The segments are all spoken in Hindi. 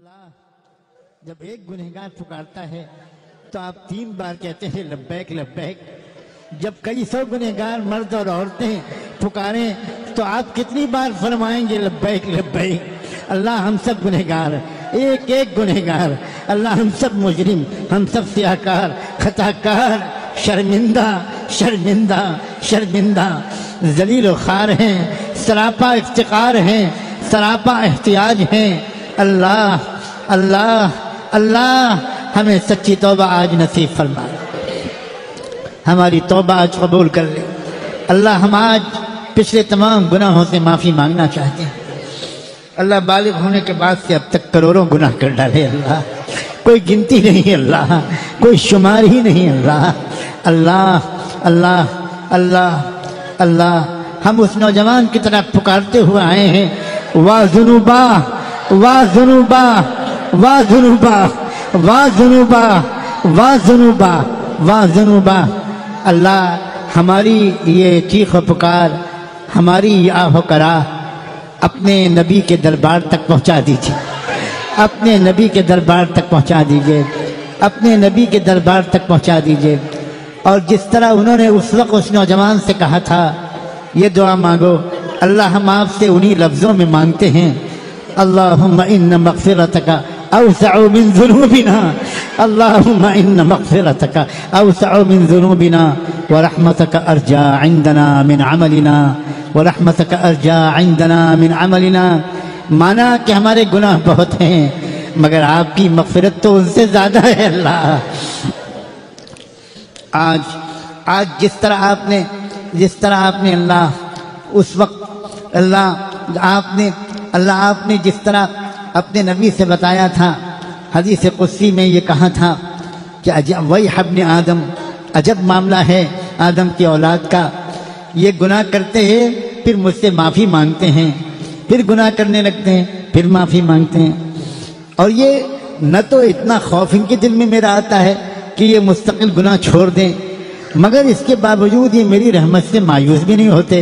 अल्लाह जब एक गुनहगार पुकारता है तो आप 3 बार कहते हैं लब्बैक लब्बैक। जब कई सौ गुनहगार मर्द और औरतें पुकारें तो आप कितनी बार फरमाएंगे लब्बैक लब्बैक। अल्लाह हम सब गुनहगार, एक एक गुनहगार, अल्लाह हम सब मुजरिम, हम सब सियाहकार, खताकार, शर्मिंदा शर्मिंदा शर्मिंदा, जलील व खार हैं, सरापा इफ्तिकार हैं, सरापा एहतियाज हैं। अल्लाह अल्लाह अल्लाह हमें सच्ची तौबा आज नसीब फरमा, हमारी तौबा आज कबूल कर ले। अल्लाह हम आज पिछले तमाम गुनाहों से माफ़ी मांगना चाहते हैं। अल्लाह बालिग होने के बाद से अब तक करोड़ों गुनाह कर डाले अल्लाह, कोई गिनती नहीं अल्लाह, कोई शुमार ही नहीं अल्लाह। अल्लाह अल्लाह अल्लाह अल्लाह हम उस नौजवान की तरफ पुकारते हुए आए हैं, वाह जुनूबा वाह जुनूबा वाह जुनूबा वाह जुनूबा वाह जुनूबा वाह जुनूबा। अल्लाह हमारी ये चीख व पुकार, हमारी आह करा अपने नबी के दरबार तक पहुंचा दीजिए, अपने नबी के दरबार तक पहुंचा दीजिए, अपने नबी के दरबार तक पहुंचा दीजिए। और जिस तरह उन्होंने उस वक्त उस नौजवान से कहा था ये दुआ मांगो, अल्लाह हम आपसे उन्हीं लफ्ज़ों में मांगते हैं, अल्लाहुम्मा इन्ना मग़फ़िरतका अवसअ मिन ज़ुनूबिना, अल्लाहुम्मा इन्ना मग़फ़िरतका अवसअ मिन ज़ुनूबिना व रहमतका अर्जा इंदना मिन अमलिना व रहमतका अर्जा इंदना मिन अमलिना। माना कि हमारे गुनाह बहुत हैं मगर आपकी मग़फ़िरत तो उनसे ज़्यादा है अल्लाह। आज जिस तरह आपने अल्लाह उस वक्त अल्लाह आपने जिस तरह अपने नबी से बताया था, हदीस कुदसी में ये कहा था कि अजब वही हब्ने आदम, अजब मामला है आदम की औलाद का, ये गुनाह करते हैं फिर मुझसे माफ़ी मांगते हैं, फिर गुनाह करने लगते हैं फिर माफ़ी मांगते हैं। और ये न तो इतना खौफ इनके दिल में मेरा आता है कि ये मुस्तकिल गुनाह छोड़ दें, मगर इसके बावजूद ये मेरी रहमत से मायूस भी नहीं होते।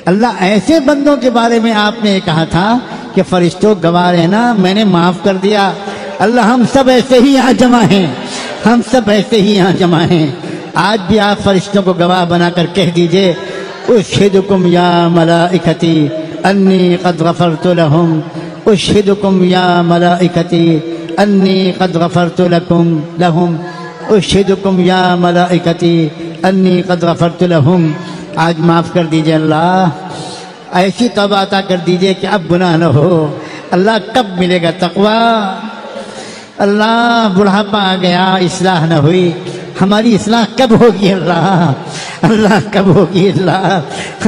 अल्लाह ऐसे बंदों के बारे में आपने कहा था कि फरिश्तों गवाह रहना मैंने माफ़ कर दिया। अल्लाह हम सब ऐसे ही यहाँ जमा हैं, हम सब ऐसे ही यहाँ जमा हैं। आज भी आप फरिश्तों को गवाह बनाकर कह दीजिए, उश्हिदुकुम या मलाइकती अन्नी क़द ग़फ़रतु लहुम, उश्हिदुकुम या मलाइकती अन्नी क़द ग़फ़रतु लहुम, उश्हिदुकुम या मलाइकती अन्नी क़द ग़फ़रतु लहुम। आज माफ़ कर दीजिए अल्लाह, ऐसी तौबा अता कर दीजिए कि अब गुनाह न हो। अल्लाह कब मिलेगा तक़वा? अल्लाह बुढ़ापा आ गया, इस्लाह न हुई, हमारी इस्लाह कब होगी अल्लाह? अल्लाह कब होगी अल्लाह?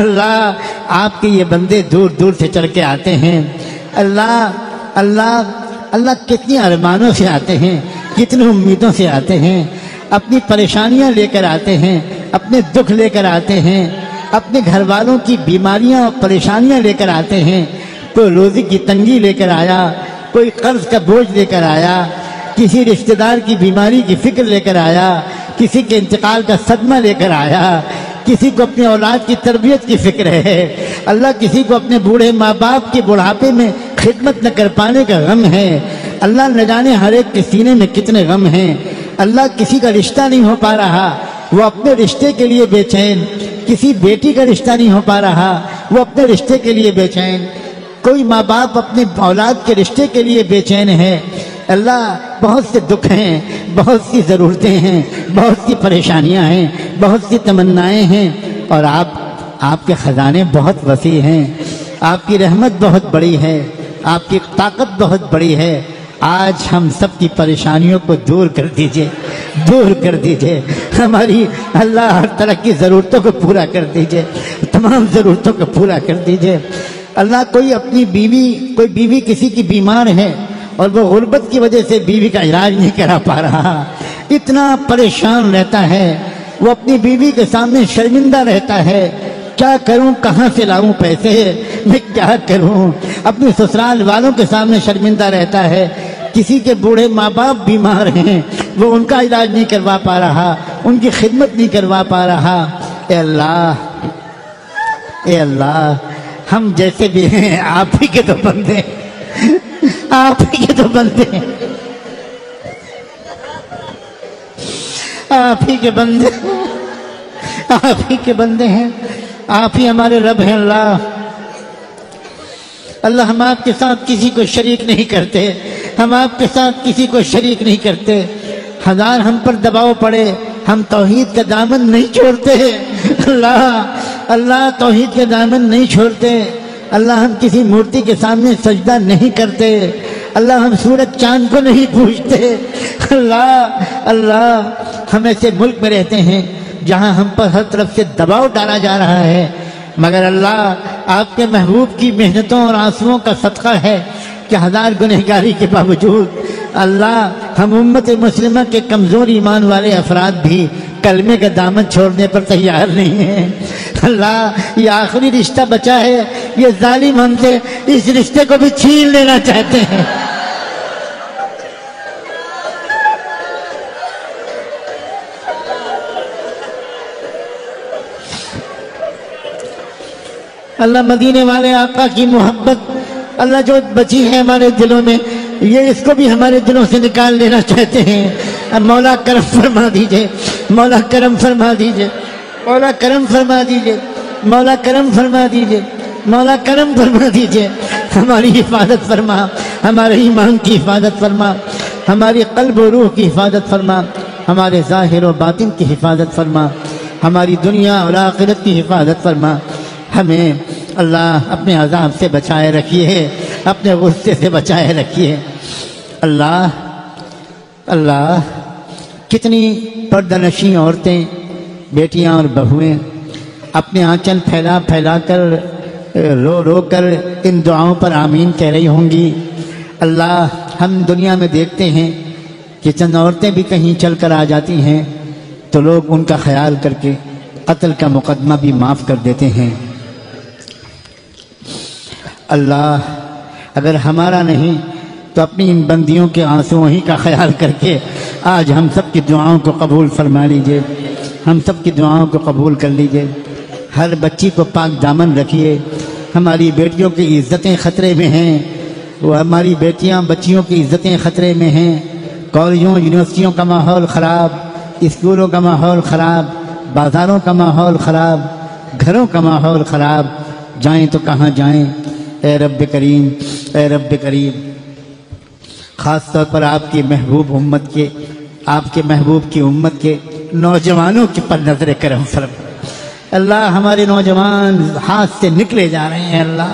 अल्लाह आपके ये बंदे दूर दूर से चल के आते हैं अल्लाह अल्लाह अल्लाह, कितनी अरमानों से आते हैं, कितनी उम्मीदों से आते हैं, अपनी परेशानियां लेकर आते हैं, अपने दुख लेकर आते हैं, अपने घर वालों की बीमारियां और परेशानियां लेकर आते हैं। कोई रोज़ी की तंगी लेकर आया, कोई कर्ज का बोझ लेकर आया, किसी रिश्तेदार की बीमारी की फिक्र लेकर आया, किसी के इंतकाल का सदमा लेकर आया, किसी को अपनी औलाद की तरबियत की फिक्र है अल्लाह, किसी को अपने बूढ़े माँ बाप के बुढ़ापे में खिदमत न कर पाने का गम है अल्लाह। न जाने हर एक के सीने में कितने गम हैं अल्लाह। किसी का रिश्ता नहीं हो पा रहा, वो अपने रिश्ते के लिए बेचैन, किसी बेटी का रिश्ता नहीं हो पा रहा, वो अपने रिश्ते के लिए बेचैन, कोई माँ बाप अपने औलाद के रिश्ते के लिए बेचैन है अल्लाह। बहुत से दुख हैं, बहुत सी ज़रूरतें हैं, बहुत सी परेशानियां हैं, बहुत सी तमन्नाएं हैं, और आपके ख़जाने बहुत वसी हैं, आपकी रहमत बहुत बड़ी है, आपकी ताकत बहुत बड़ी है। आज हम सब की परेशानियों को दूर कर दीजिए, दूर कर दीजिए हमारी अल्लाह, हर तरह की ज़रूरतों को पूरा कर दीजिए, तमाम ज़रूरतों को पूरा कर दीजिए अल्लाह। कोई बीवी किसी की बीमार है और वो गुर्बत की वजह से बीवी का इलाज नहीं करा पा रहा, इतना परेशान रहता है, वो अपनी बीवी के सामने शर्मिंदा रहता है, क्या करूं, कहाँ से लाऊं पैसे, मैं क्या करूं, अपने ससुराल वालों के सामने शर्मिंदा रहता है। किसी के बूढ़े माँ बाप बीमार हैं, वो उनका इलाज नहीं करवा पा रहा, उनकी खिदमत नहीं करवा पा रहा। ए अल्लाह हम जैसे भी हैं आप ही के तो बंदे आप ही के तो बंदे हैं, आप ही के बंदे, आप ही के बंदे हैं, आप ही हमारे रब हैं। अल्लाह अल्लाह हम आपके साथ किसी को शरीक नहीं करते, हम आपके साथ किसी को शरीक नहीं करते। हजार हम पर दबाव पड़े, हम तौहीद का दामन नहीं छोड़ते। अल्लाह अल्लाह तौहीद के दामन नहीं छोड़ते। अल्लाह हम किसी मूर्ति के सामने सजदा नहीं करते। अल्लाह हम सूरज चांद को नहीं पूछते। अल्लाह अल्लाह हम ऐसे मुल्क में रहते हैं जहां हम पर हर तरफ से दबाव डाला जा रहा है, मगर अल्लाह आपके महबूब की मेहनतों और आंसुओं का सदका है कि हजार गुनहगारी के बावजूद अल्लाह हम उम्मत मुस्लिमा के कमज़ोर ईमान वाले अफराद भी कलमे का दामन छोड़ने पर तैयार नहीं है। अल्लाह ये आखिरी रिश्ता बचा है, ये जालिम हमसे इस रिश्ते को भी छीन लेना चाहते हैं। अल्लाह मदीने वाले आका की मोहब्बत अल्लाह जो बची है हमारे दिलों में, ये इसको भी हमारे दिलों से निकाल लेना चाहते हैं। अब मौला करम फरमा दीजिए, मौला करम फरमा दीजिए, मौला करम फरमा दीजिए, मौला करम फरमा दीजिए, मौला करम फरमा दीजिए। हमारी हिफाजत फरमा, हमारे ईमान की हिफाजत फरमा, हमारी कल्ब और रूह की हिफाजत फरमा, हमारे ज़ाहिर और बातिन की हिफाजत फरमा, हमारी दुनिया और आखिरत की हिफाजत फरमा। हमें अल्लाह अपने अज़ाब से बचाए रखिए, अपने गुस्से से बचाए रखिए। अल्लाह अल्लाह कितनी पर्दानशी औरतें, बेटियां और बहुएं अपने आंचल फैला फैला कर रो रो कर इन दुआओं पर आमीन कह रही होंगी। अल्लाह हम दुनिया में देखते हैं कि चंद औरतें भी कहीं चल कर आ जाती हैं तो लोग उनका ख्याल करके कत्ल का मुकदमा भी माफ़ कर देते हैं। अल्लाह अगर हमारा नहीं तो अपनी इन बंदियों के आंसुओं ही का ख्याल करके आज हम सब की दुआओं को कबूल फरमा लीजिए, हम सब की दुआओं को कबूल कर लीजिए। हर बच्ची को पाक दामन रखिए। हमारी बेटियों की इज़्ज़तें ख़तरे में हैं, वो हमारी बेटियां बच्चियों की इज़्ज़तें ख़तरे में हैं। कॉलेजों यूनिवर्सिटियों का माहौल ख़राब, स्कूलों का माहौल ख़राब, बाज़ारों का माहौल ख़राब, घरों का माहौल ख़राब। जाएं तो कहाँ जाएं? ए रब्ब करीम, ए रब्ब करीम, ख़ास तौर पर आपकी महबूब उम्मत के, आपके महबूब की उम्मत के नौजवानों के पर नज़र करम फरमा। अल्लाह हमारे नौजवान हाथ से निकले जा रहे हैं। अल्लाह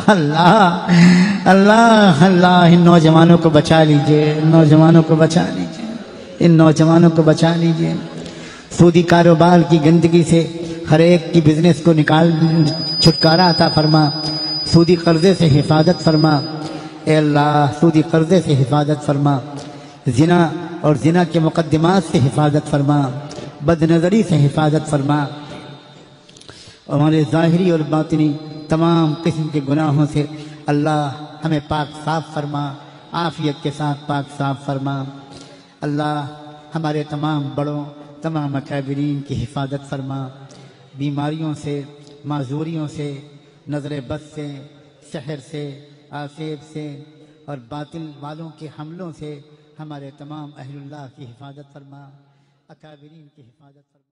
अल्लाह अल्लाह अल्लाह इन नौजवानों को बचा लीजिए, इन नौजवानों को बचा लीजिए, इन नौजवानों को बचा लीजिए। सूदी कारोबार की गंदगी से हर एक की बिजनेस को निकाल छुटकारा अता फरमा। सूदी कर्जे से हिफाजत फरमा। ए अल्लाह सूदी कर्जे से हिफाजत फरमा। जिना और जिना के मुकद्दमात से हिफाजत फरमा। बदनज़री से हिफाजत फरमा। हमारे ज़ाहिरी और बातिनी तमाम किस्म के गुनाहों से अल्लाह हमें पाक साफ फरमा, आफियत के साथ पाक साफ फरमा। अल्लाह हमारे तमाम बड़ों, तमाम अकाबिरीन की हिफाजत फरमा। बीमारियों से, माजूरियों से, नज़र बद से, शहर से, आसेब से और बातिल वालों के हमलों से हमारे तमाम अहलुल्लाह की हिफाजत फरमा, अकाबिरीन की हिफाजत फरमा।